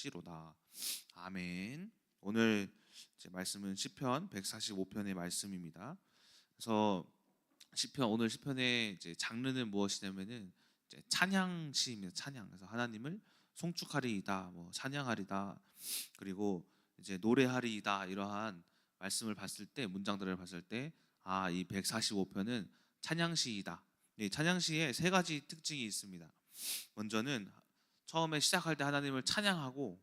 할지로다. 아멘. 오늘 제 말씀은 시편 145편의 말씀입니다. 그래서 오늘 시편의 이제 장르는 무엇이냐면은 이제 찬양 시입니다. 찬양. 그래서 하나님을 송축하리이다, 뭐 찬양하리다, 그리고 이제 노래하리이다, 이러한 말씀을 봤을 때, 문장들을 봤을 때, 이 145편은 찬양시이다. 이 찬양시에 세 가지 특징이 있습니다. 먼저는 처음에 시작할 때 하나님을 찬양하고,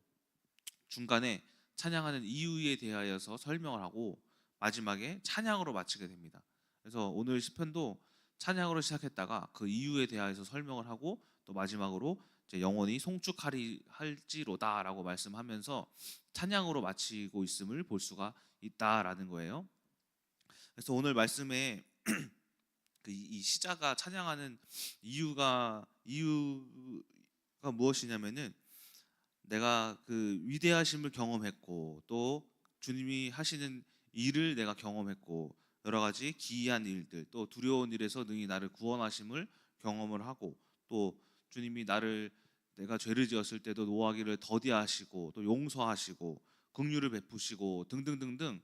중간에 찬양하는 이유에 대하여서 설명을 하고, 마지막에 찬양으로 마치게 됩니다. 그래서 오늘 시편도 찬양으로 시작했다가 그 이유에 대하여서 설명을 하고, 또 마지막으로 이제 영원히 할지로다라고 말씀하면서 찬양으로 마치고 있음을 볼 수가 있다라는 거예요. 그래서 오늘 말씀에 이 시자가 찬양하는 이유가 무엇이냐면은, 내가 그 위대하심을 경험했고, 또 주님이 하시는 일을 내가 경험했고, 여러 가지 기이한 일들, 또 두려운 일에서 능히 나를 구원하심을 경험을 하고, 또 주님이 내가 죄를 지었을 때도 노하기를 더디하시고, 또 용서하시고, 긍휼을 베푸시고 등등등등,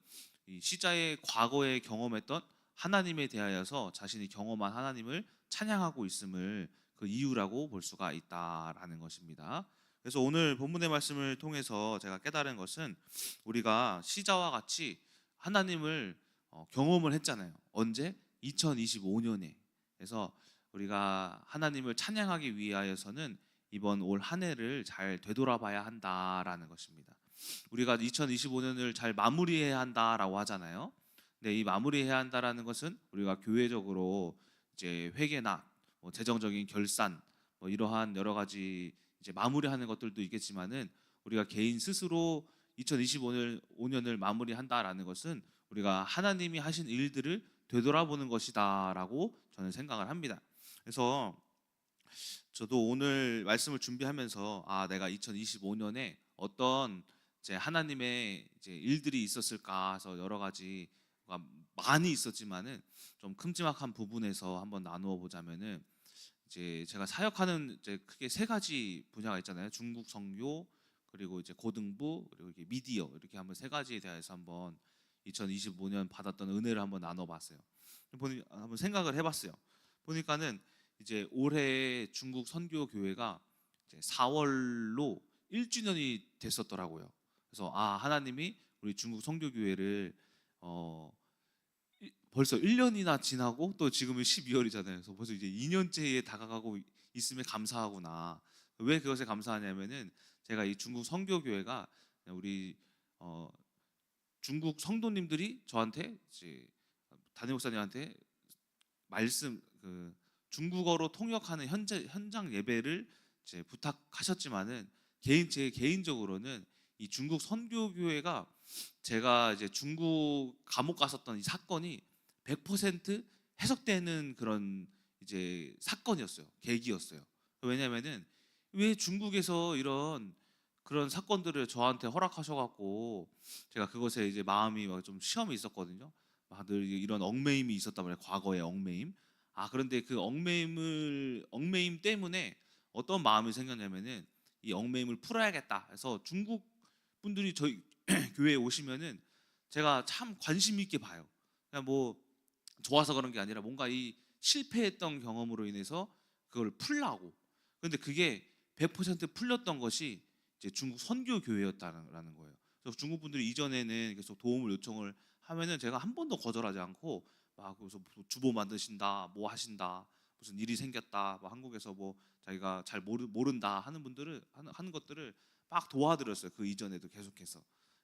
이 시자의 과거에 경험했던 하나님에 대하여서 자신이 경험한 하나님을 찬양하고 있음을 그 이유라고 볼 수가 있다라는 것입니다. 그래서 오늘 본문의 말씀을 통해서 제가 깨달은 것은, 우리가 시자와 같이 하나님을 경험을 했잖아요. 언제? 2025년에. 그래서 우리가 하나님을 찬양하기 위하여서는 이번 올 한 해를 잘 되돌아봐야 한다라는 것입니다. 우리가 2025년을 잘 마무리해야 한다라고 하잖아요. 근데 이 마무리해야 한다라는 것은 우리가 교회적으로 이제 회개나 뭐 재정적인 결산, 뭐 이러한 여러 가지 이제 마무리하는 것들도 있겠지만은, 우리가 개인 스스로 2025년을 마무리한다라는 것은 우리가 하나님이 하신 일들을 되돌아보는 것이다라고 저는 생각을 합니다. 그래서 저도 오늘 말씀을 준비하면서 내가 2025년에 어떤 이제 하나님의 이제 일들이 있었을까 해서 여러 가지가 많이 있었지만은, 좀 큼지막한 부분에서 한번 나누어 보자면은, 이제 제가 사역하는 이제 크게 세 가지 분야가 있잖아요. 중국 선교, 그리고 이제 고등부, 그리고 이렇게 미디어, 이렇게 한번 세 가지에 대해서 한번 2025년 받았던 은혜를 한번 나눠봤어요. 한번 생각을 해봤어요. 보니까는 이제 올해 중국 선교 교회가 이제 4월로 1주년이 됐었더라고요. 그래서 하나님이 우리 중국 선교 교회를 벌써 1년이나 지나고, 또 지금은 12월이잖아요. 그래서 벌써 이제 2년째에 다가가고 있음에 감사하구나. 왜 그것에 감사하냐면은, 제가 이 중국 선교교회가 우리 중국 성도님들이 저한테 이제 담임 목사님한테 말씀 중국어로 통역하는 현장 예배를 이제 부탁하셨지만은, 제 개인적으로는 이 중국 선교교회가, 제가 이제 중국 감옥 갔었던 이 사건이 100% 해석되는 그런 이제 사건이었어요. 계기였어요. 왜냐면은, 왜 중국에서 이런 그런 사건들을 저한테 허락하셔갖고, 제가 그것에 이제 마음이 막 좀 시험이 있었거든요. 늘 이런 얽매임이 있었단 말이에요. 과거의 얽매임. 그런데 그 얽매임 때문에 어떤 마음이 생겼냐면은, 이 얽매임을 풀어야겠다 해서 중국 분들이 저희 교회에 오시면은 제가 참 관심 있게 봐요. 그냥 뭐 좋아서 그런 게 아니라, 뭔가 이 실패했던 경험으로 인해서 그걸 풀라고. 그런데 그게 100% 풀렸던 것이 이제 중국 선교 교회였다는 거예요. 그래서 중국 분들이 이전에는 계속 도움을 요청을 하면은 제가 한 번도 거절하지 않고, 막 그래서 주보 만드신다, 뭐 하신다, 무슨 일이 생겼다, 뭐 한국에서 뭐 자기가 잘 모른다 하는 분들을 하는 것들을 막 도와드렸어요. 그 이전에도 계속해서.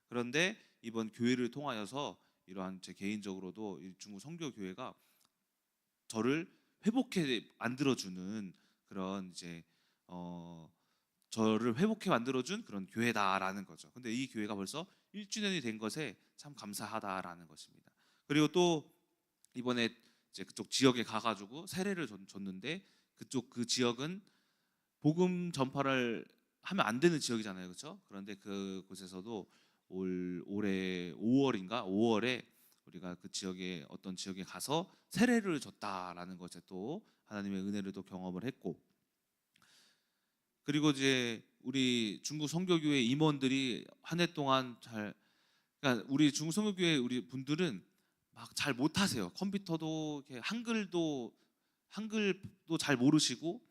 그런데 이번 교회를 통하여서, 이러한 제 개인적으로도 이 중국 선교 교회가 저를 회복해 만들어주는 그런 이제 저를 회복해 만들어준 그런 교회다라는 거죠. 근데 이 교회가 벌써 1주년이 된 것에 참 감사하다라는 것입니다. 그리고 또 이번에 이제 그쪽 지역에 가가지고 세례를 줬는데, 그 지역은 복음 전파를 하면 안 되는 지역이잖아요, 그렇죠? 그런데 그곳에서도 올해 5월에 우리가 그 지역에 어떤 지역에 가서 세례를 줬다라는 것에 또 하나님의 은혜를 또 경험을 했고, 그리고 이제 우리 중국 선교교회 임원들이 한 해 동안 그러니까 우리 중국 선교교회 우리 분들은 막 잘 못하세요. 컴퓨터도 이렇게 한글도 잘 모르시고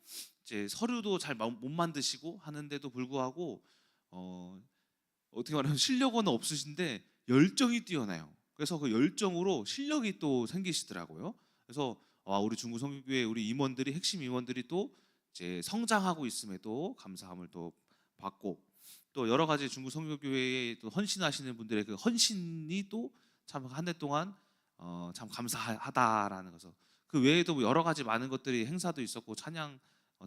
이제 서류도 잘 못 만드시고 하는데도 불구하고 어떻게 말하면 실력은 없으신데 열정이 뛰어나요. 그래서 그 열정으로 실력이 또 생기시더라고요. 그래서 우리 중국 선교교회 우리 임원들이 핵심 임원들이 또 이제 성장하고 있음에도 감사함을 또 받고 또 여러 가지 중국 선교교회에 또 헌신하시는 분들의 그 헌신이 또 참 한 해 동안 참 감사하다라는 것을 그 외에도 뭐 여러 가지 많은 것들이 행사도 있었고 찬양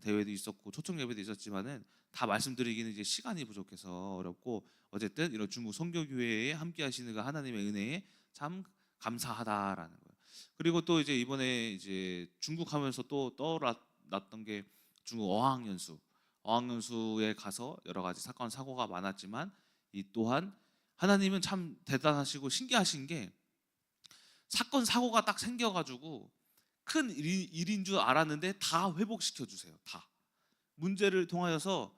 대회도 있었고 초청 예배도 있었지만은 다 말씀드리기는 이제 시간이 부족해서 어렵고 어쨌든 이런 중국 선교교회에 함께 하시는 그 하나님의 은혜에 참 감사하다라는 거예요. 그리고 또 이제 이번에 이제 중국 하면서 또 떠올랐던 게 중국 어학연수에 가서 여러 가지 사건 사고가 많았지만 이 또한 하나님은 참 대단하시고 신기하신 게 사건 사고가 딱 생겨가지고 큰 일인 줄 알았는데 다 회복시켜 주세요. 다 문제를 통하여서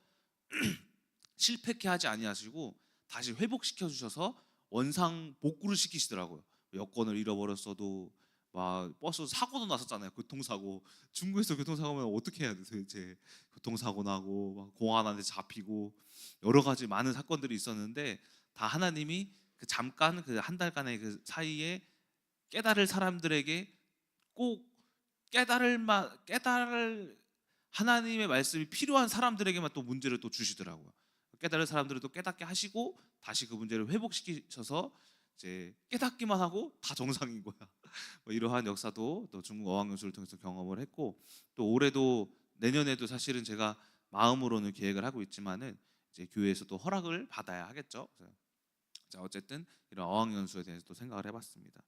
실패케 하지 아니하시고 다시 회복시켜 주셔서 원상 복구를 시키시더라고요. 여권을 잃어버렸어도 막 버스 사고도 났었잖아요. 교통사고. 중국에서 교통사고면 어떻게 해야 돼 도대체. 교통사고 나고 막 공안 안에 잡히고 여러 가지 많은 사건들이 있었는데 다 하나님이 그 잠깐 그 한 달간의 그 사이에 깨달을 사람들에게 꼭 깨달을 하나님의 말씀이 필요한 사람들에게만 또 문제를 또 주시더라고요. 깨달을 사람들을 또 깨닫게 하시고 다시 그 문제를 회복시키셔서 이제 깨닫기만 하고 다 정상인 거야. 뭐 이러한 역사도 또 중국 어학연수를 통해서 경험을 했고 또 올해도 내년에도 사실은 제가 마음으로는 계획을 하고 있지만은 이제 교회에서 또 허락을 받아야 하겠죠. 자 어쨌든 이런 어학연수에 대해서 또 생각을 해봤습니다.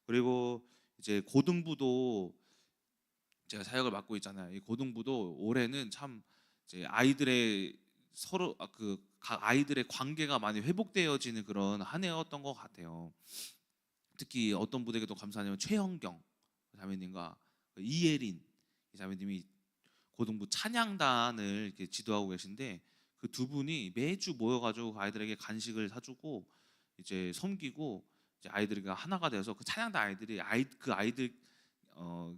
그리고 이제 고등부도 제가 사역을 맡고 있잖아요. 이 고등부도 올해는 참 이제 아이들의 서로 그 각 아이들의 관계가 많이 회복되어지는 그런 한 해였던 것 같아요. 특히 어떤 분에게도 감사하냐면 최형경 자매님과 이예린 자매님이 고등부 찬양단을 이렇게 지도하고 계신데 그 두 분이 매주 모여가지고 아이들에게 간식을 사주고 이제 섬기고 이제 아이들과 하나가 되어서 그 찬양단 아이들이 그 아이들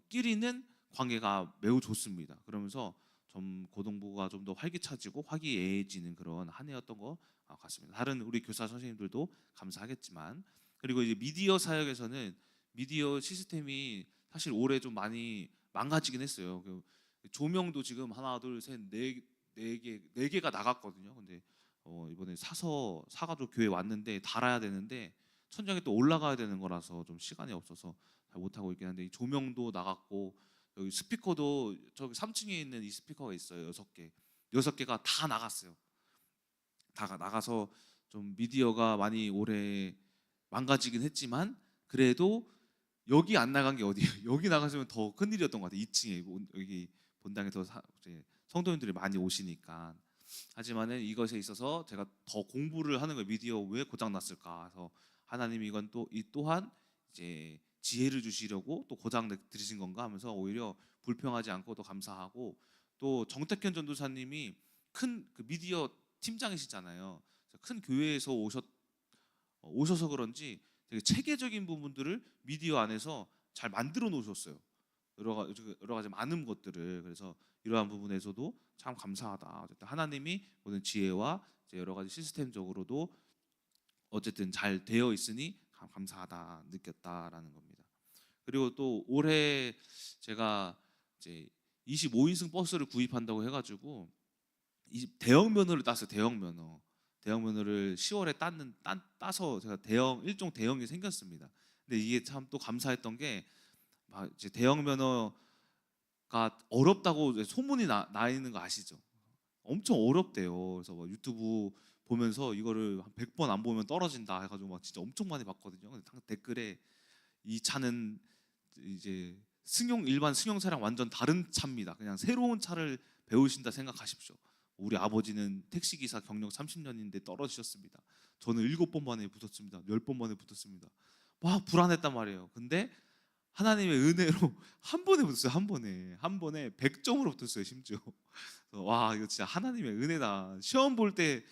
끼리는 관계가 매우 좋습니다. 그러면서 좀 고등부가 좀 더 활기차지고 화기애애해지는 그런 한 해였던 것 같습니다. 다른 우리 교사 선생님들도 감사하겠지만 그리고 이제 미디어 사역에서는 미디어 시스템이 사실 올해 좀 많이 망가지긴 했어요. 그 조명도 지금 하나 둘셋네 개가 나갔거든요. 근데 이번에 사가지고 교회 왔는데 달아야 되는데 천장에 또 올라가야 되는 거라서 좀 시간이 없어서 잘 못하고 있긴 한데 이 조명도 나갔고 여기 스피커도 저기 3층에 있는 이 스피커가 있어요. 6개. 6개가 다 나갔어요. 다 나가서 좀 미디어가 많이 올해 망가지긴 했지만 그래도 여기 안 나간 게 어디예요? 여기 나갔으면 더 큰일이었던 것 같아요. 2층에 여기 본당에 더 이제 성도님들이 많이 오시니까. 하지만은 이것에 있어서 제가 더 공부를 하는 거예요. 미디어 왜 고장 났을까? 해서 하나님이 이건 또 이 또한 이제 지혜를 주시려고 또 고장 들이신 건가 하면서 오히려 불평하지 않고 또 감사하고 또 정택현 전도사님이 큰 그 미디어 팀장이시잖아요. 큰 교회에서 오셔서 그런지 되게 체계적인 부분들을 미디어 안에서 잘 만들어 놓으셨어요. 여러 가지 많은 것들을. 그래서 이러한 부분에서도 참 감사하다. 어쨌든 하나님이 모든 지혜와 이제 여러 가지 시스템적으로도 어쨌든 잘 되어 있으니 감사하다 느꼈다라는 겁니다. 그리고 또 올해 제가 이제 25인승 버스를 구입한다고 해가지고 이 대형 면허를 땄어요. 대형 면허를 10월에 따서 제가 일종 대형이 생겼습니다. 근데 이게 참 또 감사했던 게 이제 대형 면허가 어렵다고 소문이 나 있는 거 아시죠? 엄청 어렵대요. 그래서 막 유튜브 보면서 이거를 한 100번 안 보면 떨어진다 해가지고 막 진짜 엄청 많이 봤거든요. 근데 댓글에 이 차는 이제 일반 승용 차랑 완전 다른 차입니다. 그냥 새로운 차를 배우신다 생각하십시오. 우리 아버지는 택시기사 경력 30년인데 떨어지셨습니다. 저는 7번 만에 붙었습니다. 10번 만에 붙었습니다. 막 불안했단 말이에요. 근데 하나님의 은혜로 한 번에 붙었어요. 한 번에 100점으로 붙었어요. 심지어. 그래서 와, 이거 진짜 하나님의 은혜다. 시험 볼 때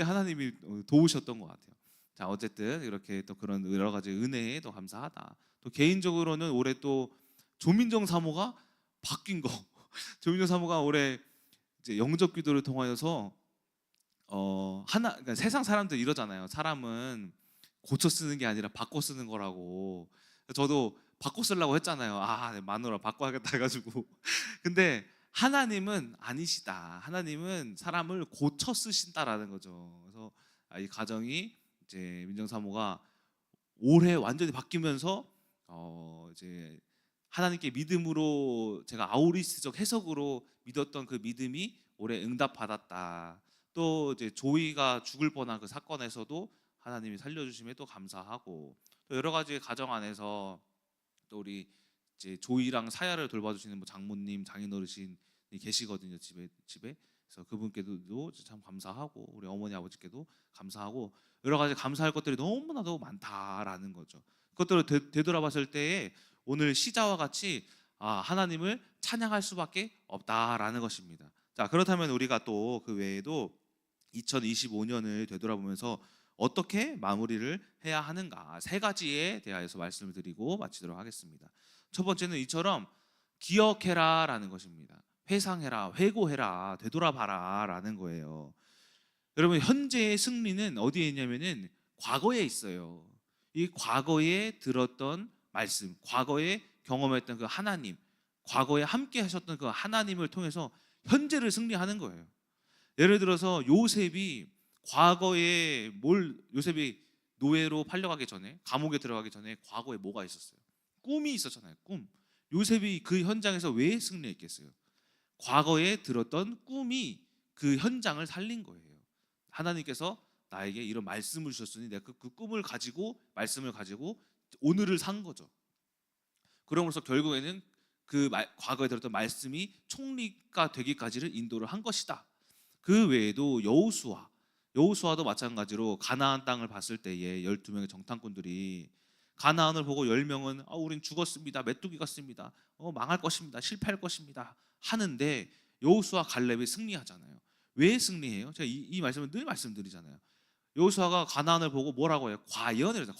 하나님이 도우셨던 것 같아요. 자, 어쨌든 이렇게 또 그런 여러 가지 은혜에 또 감사하다. 또 개인적으로는 올해 또 조민정 사모가 바뀐 거. 조민정 사모가 올해 이제 영접 기도를 통하여서 그러니까 세상 사람들 이러잖아요. 사람은 고쳐 쓰는 게 아니라 바꿔 쓰는 거라고. 저도 바꿔 쓰려고 했잖아요. 네, 마누라 바꿔야겠다 해가지고. 근데 하나님은 아니시다. 하나님은 사람을 고쳐 쓰신다라는 거죠. 그래서 이 가정이 이제 민정사모가 올해 완전히 바뀌면서 이제 하나님께 믿음으로, 제가 아우리스적 해석으로 믿었던 그 믿음이 올해 응답받았다. 또 이제 조이가 죽을 뻔한 그 사건에서도 하나님이 살려주심에 또 감사하고, 또 여러 가지 가정 안에서 또 우리 이제 조이랑 사야를 돌봐주시는 뭐 장모님, 장인어르신이 계시거든요. 집에. 그래서 그분께도 참 감사하고, 우리 어머니 아버지께도 감사하고, 여러 가지 감사할 것들이 너무나도 많다라는 거죠. 그것들을 되돌아봤을 때에 오늘 시자와 같이 하나님을 찬양할 수밖에 없다라는 것입니다. 자, 그렇다면 우리가 또 그 외에도 2025년을 되돌아보면서 어떻게 마무리를 해야 하는가, 세 가지에 대하여서 말씀을 드리고 마치도록 하겠습니다. 첫 번째는 이처럼 기억해라라는 것입니다. 회상해라, 회고해라, 되돌아봐라라는 거예요. 여러분, 현재의 승리는 어디에 있냐면은 과거에 있어요. 이 과거에 들었던 말씀, 과거에 경험했던 그 하나님, 과거에 함께 하셨던 그 하나님을 통해서 현재를 승리하는 거예요. 예를 들어서 요셉이 노예로 팔려가기 전에, 감옥에 들어가기 전에 과거에 뭐가 있었어요? 꿈이 있었잖아요. 꿈. 요셉이 그 현장에서 왜 승리했겠어요? 과거에 들었던 꿈이 그 현장을 살린 거예요. 하나님께서 나에게 이런 말씀을 주셨으니 내가 그 꿈을 가지고, 말씀을 가지고 오늘을 산 거죠. 그러면서 결국에는 과거에 들었던 말씀이 총리가 되기까지를 인도를 한 것이다. 그 외에도 여호수아도 마찬가지로 가나안 땅을 봤을 때에 12명의 정탐꾼들이 가나안을 보고 10명은 우린 죽었습니다, 메뚜기 같습니다, 망할 것입니다, 실패할 것입니다 하는데, 여호수아 갈렙이 승리하잖아요. 왜 승리해요? 제가 이 말씀을 늘 말씀드리잖아요. 여호수아가 가나안을 보고 뭐라고 해요? 과연이라서.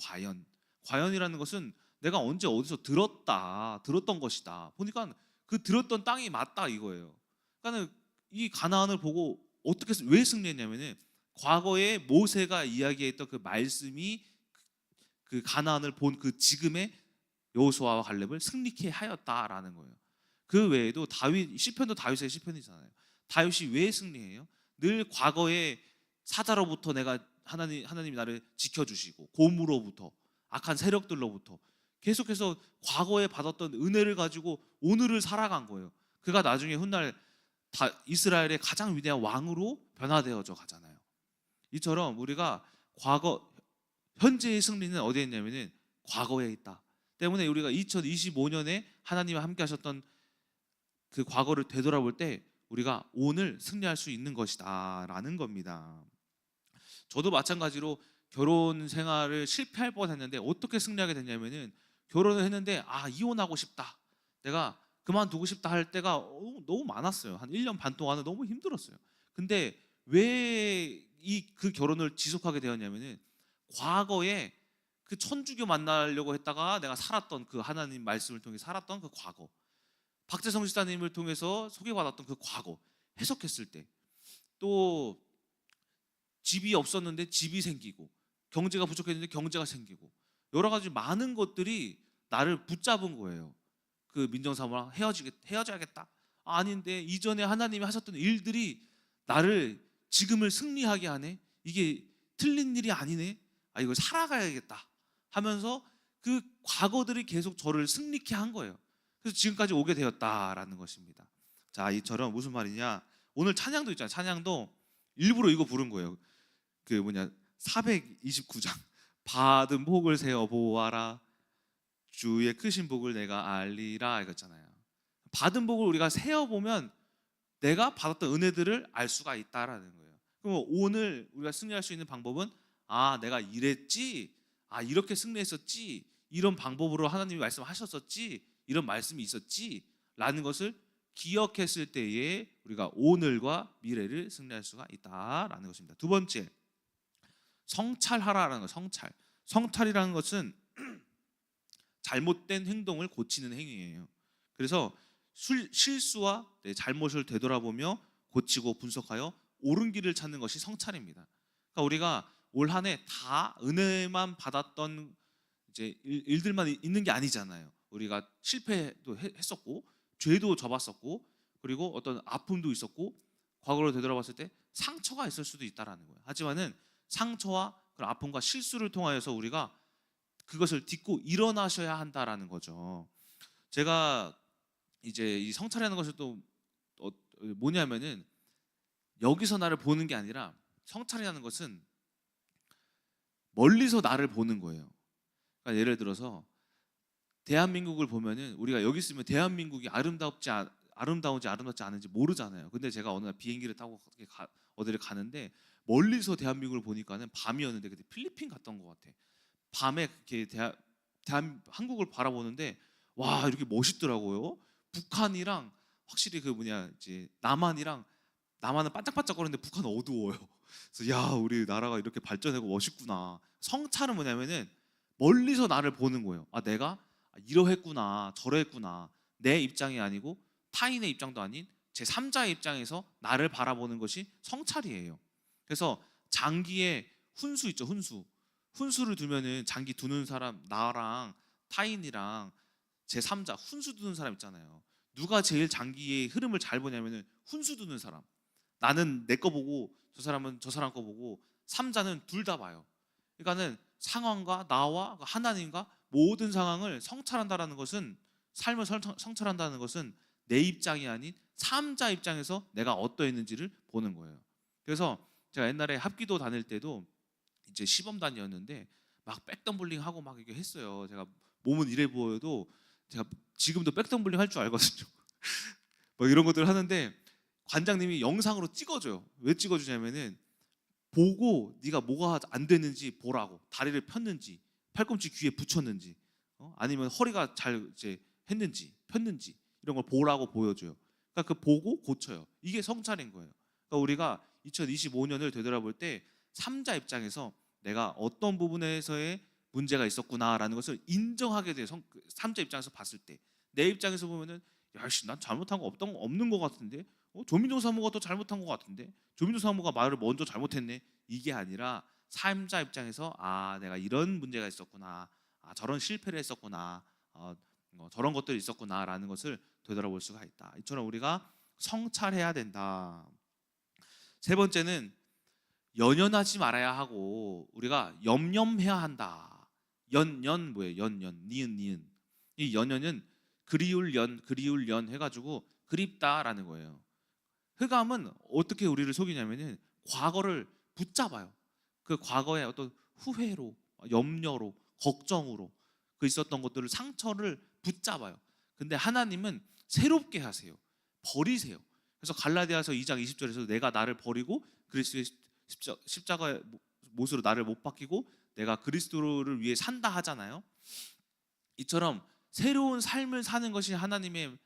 과연이라는 것은 내가 언제 어디서 들었던 것이다. 보니까 그 들었던 땅이 맞다 이거예요. 그러니까 이 가나안을 보고 왜 승리했냐면은 과거에 모세가 이야기했던 그 말씀이 그 가나안을 본 그 지금의 여호수아와 갈렙을 승리케 하였다라는 거예요. 그 외에도 시편도 다윗의 시편이잖아요. 다윗이 왜 승리해요? 늘 과거에 사자로부터 하나님이 나를 지켜주시고, 곰으로부터, 악한 세력들로부터 계속해서 과거에 받았던 은혜를 가지고 오늘을 살아간 거예요. 그가 나중에 훗날 이스라엘의 가장 위대한 왕으로 변화되어져 가잖아요. 이처럼 우리가 현재의 승리는 어디에 있냐면은 과거에 있다. 때문에 우리가 2025년에 하나님과 함께 하셨던 그 과거를 되돌아볼 때 우리가 오늘 승리할 수 있는 것이다 라는 겁니다. 저도 마찬가지로 결혼 생활을 실패할 뻔했는데 어떻게 승리하게 됐냐면은, 결혼을 했는데 이혼하고 싶다, 내가 그만두고 싶다 할 때가 너무 많았어요. 한 1년 반 동안은 너무 힘들었어요. 근데 왜 그 결혼을 지속하게 되었냐면은, 과거에 그 천주교 만나려고 했다가 내가 살았던 그 하나님 말씀을 통해 살았던 그 과거, 박재성 지사님을 통해서 소개받았던 그 과거 해석했을 때, 또 집이 없었는데 집이 생기고, 경제가 부족했는데 경제가 생기고, 여러 가지 많은 것들이 나를 붙잡은 거예요. 그 민정사모랑 헤어져야겠다. 아닌데 이전에 하나님이 하셨던 일들이 나를 지금을 승리하게 하네. 이게 틀린 일이 아니네. 이걸 살아가야겠다 하면서 그 과거들이 계속 저를 승리케 한 거예요. 그래서 지금까지 오게 되었다라는 것입니다. 자, 이처럼 무슨 말이냐? 오늘 찬양도 있잖아요. 찬양도 일부러 이거 부른 거예요. 429장 받은 복을 세어 보아라, 주의 크신 복을 내가 알리라 이거잖아요. 받은 복을 우리가 세어보면 내가 받았던 은혜들을 알 수가 있다라는 거예요. 그럼 오늘 우리가 승리할 수 있는 방법은 내가 이랬지, 이렇게 승리했었지, 이런 방법으로 하나님이 말씀하셨었지, 이런 말씀이 있었지라는 것을 기억했을 때에 우리가 오늘과 미래를 승리할 수가 있다라는 것입니다. 두 번째, 성찰하라는 거. 성찰이라는 것은 잘못된 행동을 고치는 행위예요. 그래서 실수와 내 잘못을 되돌아보며 고치고 분석하여 옳은 길을 찾는 것이 성찰입니다. 그러니까 우리가 올 한 해 다 은혜만 받았던 이제 일들만 있는 게 아니잖아요. 우리가 실패도 했었고, 죄도 져봤었고, 그리고 어떤 아픔도 있었고, 과거로 되돌아봤을 때 상처가 있을 수도 있다라는 거예요. 하지만은 상처와 그런 아픔과 실수를 통하여서 우리가 그것을 딛고 일어나셔야 한다라는 거죠. 제가 이제 이 성찰이라는 것을 또 뭐냐면은 여기서 나를 보는 게 아니라, 성찰이라는 것은 멀리서 나를 보는 거예요. 그러니까 예를 들어서 대한민국을 보면은 우리가 여기 있으면 대한민국이 아름답지 않은지 모르잖아요. 근데 제가 어느 날 비행기를 타고 어디를 가는데 멀리서 대한민국을 보니까는 밤이었는데, 그때 필리핀 갔던 것 같아. 밤에 이렇게 한국을 바라보는데 와, 이렇게 멋있더라고요. 북한이랑 확실히 그 뭐냐 이제 남한은 반짝반짝거리는데 북한은 어두워요. 그래서 야, 우리 나라가 이렇게 발전하고 멋있구나. 성찰은 뭐냐면은 멀리서 나를 보는 거예요. 아, 내가 이러했구나, 저러했구나. 내 입장이 아니고 타인의 입장도 아닌 제3자의 입장에서 나를 바라보는 것이 성찰이에요. 그래서 장기에 훈수 있죠, 훈수를 두면은 장기 두는 사람, 나랑 타인이랑 제3자 훈수 두는 사람 있잖아요. 누가 제일 장기의 흐름을 잘 보냐면은 훈수 두는 사람. 나는 내 거 보고 저 사람은 저 사람 거 보고, 3자는 둘 다 봐요. 그러니까는 상황과 나와 하나님과 모든 상황을 성찰한다라는 것은, 삶을 성찰한다는 것은 내 입장이 아닌 3자 입장에서 내가 어떠했는지를 보는 거예요. 그래서 제가 옛날에 합기도 다닐 때도 이제 시범단이었는데 막 백덤블링 하고 막 이게 했어요. 제가 몸은 이래 보여도 제가 지금도 백덤블링 할 줄 알거든요. 뭐 이런 것들 하는데 관장님이 영상으로 찍어줘요. 왜 찍어주냐면은 보고 네가 뭐가 안 됐는지 보라고. 다리를 폈는지, 팔꿈치 귀에 붙였는지, 아니면 허리가 잘 이제 했는지 폈는지, 이런 걸 보라고 보여줘요. 그러니까 그 보고 고쳐요. 이게 성찰인 거예요. 그러니까 우리가 2025년을 되돌아볼 때 3자 입장에서 내가 어떤 부분에서의 문제가 있었구나라는 것을 인정하게 돼요. 3자 입장에서 봤을 때 내 입장에서 보면은 야씨, 난 잘못한 거 없는 것 같은데, 조민정 사무가 더 잘못한 것 같은데, 조민정 사무가 말을 먼저 잘못했네. 이게 아니라 3자 입장에서 아, 내가 이런 문제가 있었구나, 아, 저런 실패를 했었구나, 저런 것들이 있었구나라는 것을 되돌아볼 수가 있다. 이처럼 우리가 성찰해야 된다. 세 번째는 연연하지 말아야 하고 우리가 염려해야 한다. 연연 뭐예요? 연연 니은. 이 연연은 그리울 연 해가지고 그립다라는 거예요. 흑암은 어떻게 우리를 속이냐면은 과거를 붙잡아요. 그 과거의 어떤 후회로, 염려로, 걱정으로 그 있었던 것들을, 상처를 붙잡아요. 근데 하나님은 새롭게 하세요. 버리세요. 그래서 갈라디아서 2장 20절에서 내가 나를 버리고 그리스도의 십자가의 못으로 나를 못 박히고 내가 그리스도를 위해 산다 하잖아요. 이처럼 새로운 삶을 사는 것이 하나님의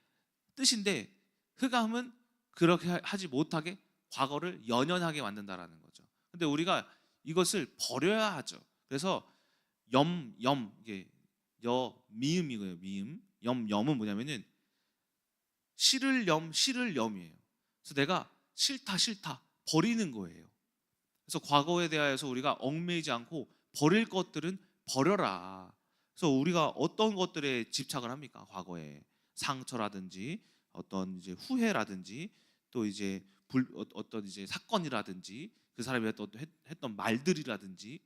뜻인데, 흑암은 그렇게 하지 못하게 과거를 연연하게 만든다라는 거죠. 근데 우리가 이것을 버려야 하죠. 그래서 이게 미음이고요. 미음. 염은 뭐냐면은 실을 염이에요. 그래서 내가 싫다 버리는 거예요. 그래서 과거에 대하여서 우리가 얽매이지 않고 버릴 것들은 버려라. 그래서 우리가 어떤 것들에 집착을 합니까? 과거에 상처라든지 어떤 이제 후회라든지 또 이제 어떤 이제 사건이라든지 그 사람이 했던 말들이라든지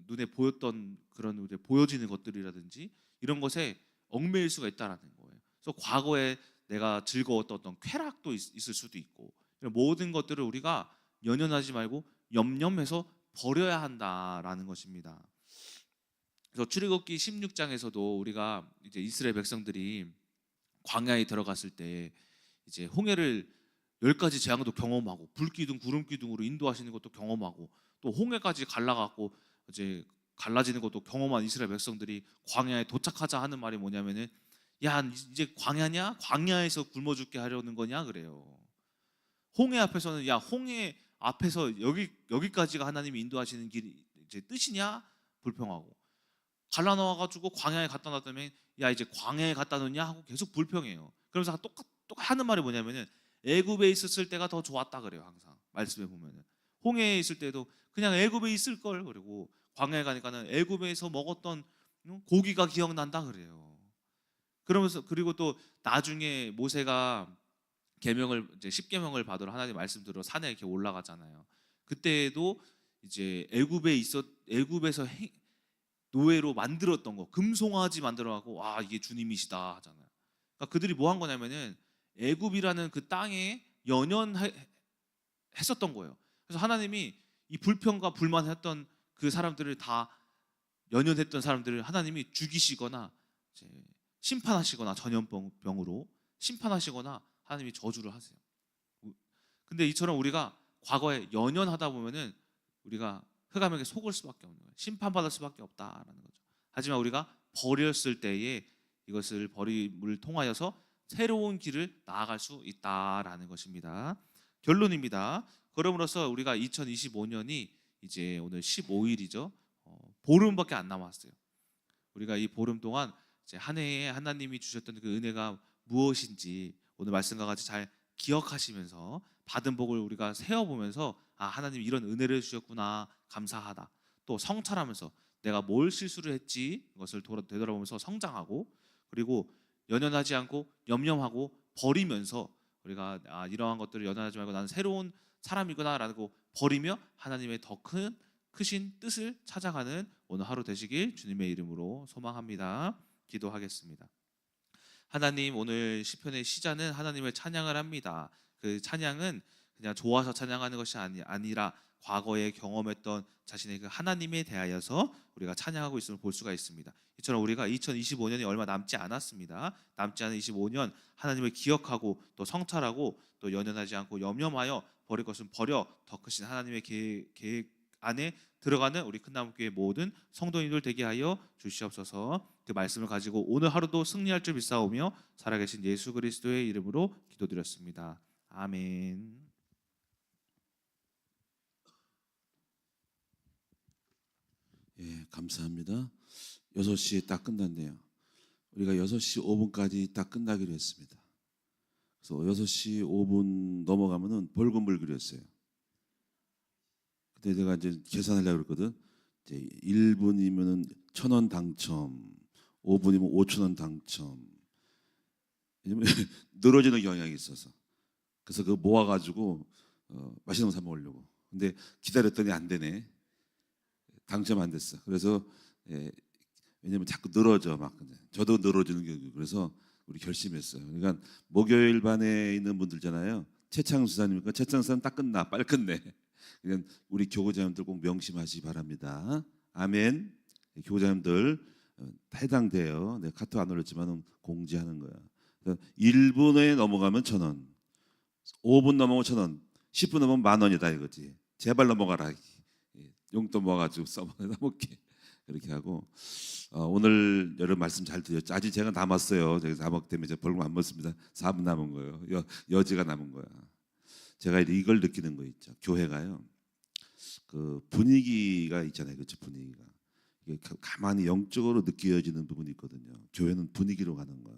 눈에 보였던 그런 보여지는 것들이라든지 이런 것에 얽매일 수가 있다라는 거예요. 그래서 과거에 내가 즐거웠던 어떤 쾌락도 있을 수도 있고, 이런 모든 것들을 우리가 연연하지 말고 염려해서 버려야 한다라는 것입니다. 그래서 출애굽기 16장에서도 우리가 이제 이스라엘 백성들이 광야에 들어갔을 때 이제 홍해를 10가지 재앙도 경험하고 불기둥 구름기둥으로 인도하시는 것도 경험하고 또 홍해까지 갈라갖고 이제 갈라지는 것도 경험한 이스라엘 백성들이 광야에 도착하자 하는 말이 뭐냐면은 야 이제 광야냐? 광야에서 굶어 죽게 하려는 거냐 그래요. 홍해 앞에서는 야 홍해 앞에서 여기까지가 하나님이 인도하시는 길이 이제 뜻이냐? 불평하고 갈라 놓아 가지고 광야에 갖다 놨다면 야 이제 광야에 갖다 놓냐 하고 계속 불평해요. 그러면서 똑같 하는 말이 뭐냐면은 애굽에 있었을 때가 더 좋았다 그래요. 항상 말씀에 보면은 홍해에 있을 때도 그냥 애굽에 있을 걸 그리고 광야에 가니까는 애굽에서 먹었던 고기가 기억난다 그래요. 그러면서 그리고 또 나중에 모세가 계명을 이제 십계명을 받으러 하나님 말씀 들어 산에 이렇게 올라가잖아요. 그때도 이제 애굽에서 노예로 만들었던 거 금송아지 만들어갖고 와 이게 주님이시다 하잖아요. 그러니까 그들이 뭐 한 거냐면은 애굽이라는 그 땅에 연연했었던 거예요. 그래서 하나님이 이 불평과 불만했던 그 사람들을 다 연연했던 사람들을 하나님이 죽이시거나 이제 심판하시거나 전염병으로 심판하시거나 하나님이 저주를 하세요. 근데 이처럼 우리가 과거에 연연하다 보면은 우리가 흑암에게 속을 수밖에 없는 거예요. 심판받을 수밖에 없다라는 거죠. 하지만 우리가 버렸을 때에 이것을 버림을 통하여서 새로운 길을 나아갈 수 있다라는 것입니다. 결론입니다. 그럼으로써 우리가 2025년이 이제 오늘 15일이죠. 보름밖에 안 남았어요. 우리가 이 보름 동안 이제 한 해에 하나님이 주셨던 그 은혜가 무엇인지 오늘 말씀과 같이 잘 기억하시면서 받은 복을 우리가 세어보면서 아 하나님 이런 은혜를 주셨구나 감사하다. 또 성찰하면서 내가 뭘 실수를 했지 그것을 되돌아보면서 성장하고 그리고 연연하지 않고 염려하고 버리면서 우리가 아 이러한 것들을 연연하지 말고 나는 새로운 사람이구나라고 버리며 하나님의 더 크신 뜻을 찾아가는 오늘 하루 되시길 주님의 이름으로 소망합니다. 기도하겠습니다. 하나님 오늘 시편의 시자는 하나님을 찬양을 합니다. 그 찬양은 그냥 좋아서 찬양하는 것이 아니라 과거에 경험했던 자신의 그 하나님에 대하여서 우리가 찬양하고 있음을 볼 수가 있습니다. 이처럼 우리가 2025년이 얼마 남지 않았습니다. 남지 않은 25년 하나님을 기억하고 또 성찰하고 또 연연하지 않고 염려하여 버릴 것은 버려 더 크신 하나님의 계획 안에 들어가는 우리 큰나무교회 모든 성도님들 되게 하여 주시옵소서. 그 말씀을 가지고 오늘 하루도 승리할 줄 믿사오며 살아계신 예수 그리스도의 이름으로 기도드렸습니다. 아멘. 예, 감사합니다. 6시에 딱 끝났네요. 우리가 6시 5분까지 딱 끝나기로 했습니다. 그래서 6시 5분 넘어가면은 벌금을 그렸어요. 그때 내가 이제 계산하려고 그랬거든. 이제 1분이면은 1,000원 당첨, 5분이면 5,000원 당첨. 왜냐면 늘어지는 경향이 있어서. 그래서 그거 모아가지고 맛있는 거 사 먹으려고. 근데 기다렸더니 안 되네. 당첨 안 됐어. 그래서 왜냐면 자꾸 늘어져 막. 저도 늘어지는 경우. 그래서 우리 결심했어요. 그러니까 목요일 반에 있는 분들잖아요. 최창수 사님이니까 최창수 사님 딱 끝나 빨리 끝내. 그러니까 우리 교구자님들 꼭 명심하시기 바랍니다. 아멘. 교구자님들 해당돼요. 내가 카톡 안 올렸지만 공지하는 거야. 1분에 넘어가면 1,000원, 5분 넘어가면 1,000원, 10분 넘으면 10,000원이다 이거지. 제발 넘어가라. 용돈 모아가지고 써먹게 그렇게 하고 오늘 여러분 말씀 잘 드렸죠. 아직 제가 남았어요. 제가 4박 때문에 제가 벌금 안 먹습니다. 4분 남은 거예요. 여지가 남은 거야. 제가 이걸 느끼는 거 있죠. 교회가요. 그 분위기가 있잖아요. 그렇죠. 분위기가 이게 가만히 영적으로 느껴지는 부분이 있거든요. 교회는 분위기로 가는 거야.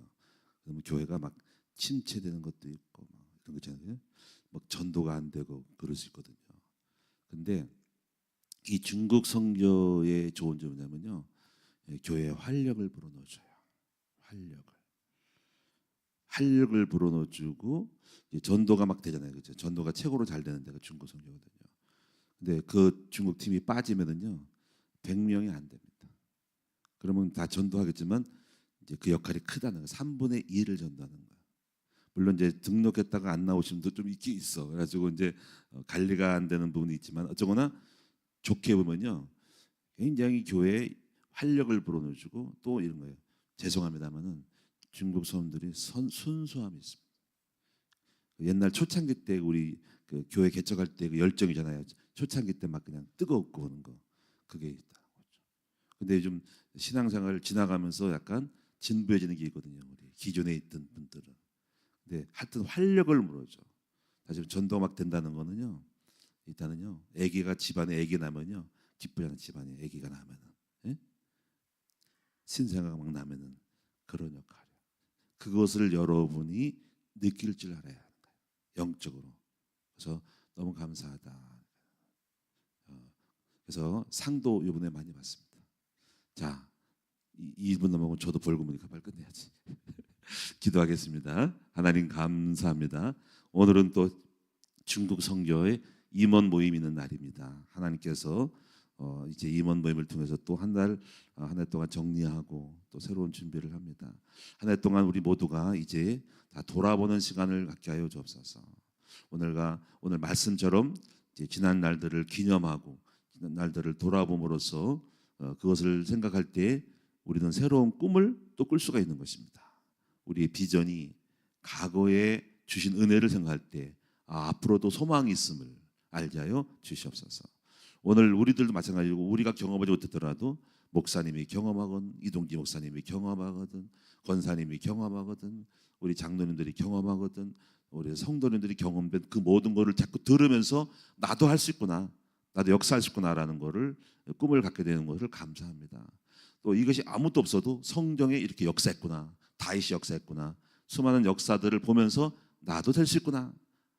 그러면 교회가 막 침체되는 것도 있고 막 이런 거 있잖아요. 막 전도가 안 되고 그럴 수 있거든요. 근데 이 중국 선교의 좋은 점은 뭐냐면요. 교회에 활력을 불어넣어줘요. 활력을 불어넣어주고 전도가 막 되잖아요. 그렇죠? 전도가 최고로 잘 되는 데가 중국 선교거든요. 근데 그 중국 팀이 빠지면은요 100명이 안 됩니다. 그러면 다 전도하겠지만 이제 그 역할이 크다는 거. 3분의 1을 전도하는 거야. 물론 이제 등록했다가 안 나오신 분도 좀 있긴 있어. 그래가지고 이제 관리가 안 되는 부분이 있지만 어쩌거나 좋게 보면요 굉장히 교회에 활력을 불어넣어주고 또 이런 거예요. 죄송합니다만은 중국 사람들이 순수함이 있습니다. 옛날 초창기 때 우리 그 교회 개척할 때 그 열정이잖아요. 초창기 때 막 그냥 뜨겁고 그런 거 그게 있다. 근데 요즘 신앙생활을 지나가면서 약간 진부해지는 게 있거든요. 우리 기존에 있던 분들은. 근데 하여튼 활력을 물어줘. 사실 전도막 된다는 거는요. 일단은요. 아기가 집안에 아기 나면요. 기쁘지 않은 집안에 아기가 나면은, 예? 신생아가 막 나면은 그런 역할이에요. 그것을 여러분이 느낄 줄 알아야 하는 거예요. 영적으로. 그래서 너무 감사하다. 그래서 상도 이번에 많이 받습니다. 자, 2분 넘어가면 저도 벌금이니까 빨리 끝내야지. 기도하겠습니다. 하나님 감사합니다. 오늘은 또 중국 선교의 임원 모임 있는 날입니다. 하나님께서 이제 임원 모임을 통해서 또 한 달 동안 정리하고 또 새로운 준비를 합니다. 한 달 동안 우리 모두가 이제 다 돌아보는 시간을 갖게 하여 주옵소서. 오늘 말씀처럼 이제 지난 날들을 기념하고 지난 날들을 돌아봄으로써 그것을 생각할 때 우리는 새로운 꿈을 또 꿀 수가 있는 것입니다. 우리의 비전이 과거에 주신 은혜를 생각할 때 앞으로도 소망이 있음을 알게 하여 주시옵소서. 오늘 우리들도 마찬가지고 우리가 경험하지 못했더라도 목사님이 경험하건 이동기 목사님이 경험하거든 권사님이 경험하거든 우리 장로님들이 경험하거든 우리 성도님들이 경험된 그 모든 것을 자꾸 들으면서 나도 할 수 있구나 나도 역사할 수 있구나라는 것을 꿈을 갖게 되는 것을 감사합니다. 또 이것이 아무것도 없어도 성경에 이렇게 역사했구나 다윗이 역사했구나 수많은 역사들을 보면서 나도 될 수 있구나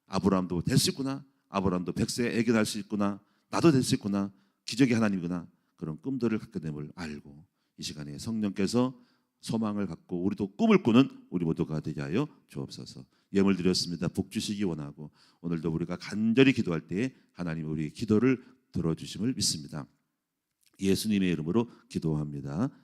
아브라함도 될 수 있구나 아브라함도 100세에 애기 낳을 수 있구나 나도 될 수 있구나 기적의 하나님이구나 그런 꿈들을 갖게 됨을 알고 이 시간에 성령께서 소망을 갖고 우리도 꿈을 꾸는 우리 모두가 되게 하여 주옵소서. 예물 드렸습니다. 복 주시기 원하고 오늘도 우리가 간절히 기도할 때 하나님 우리 기도를 들어주심을 믿습니다. 예수님의 이름으로 기도합니다.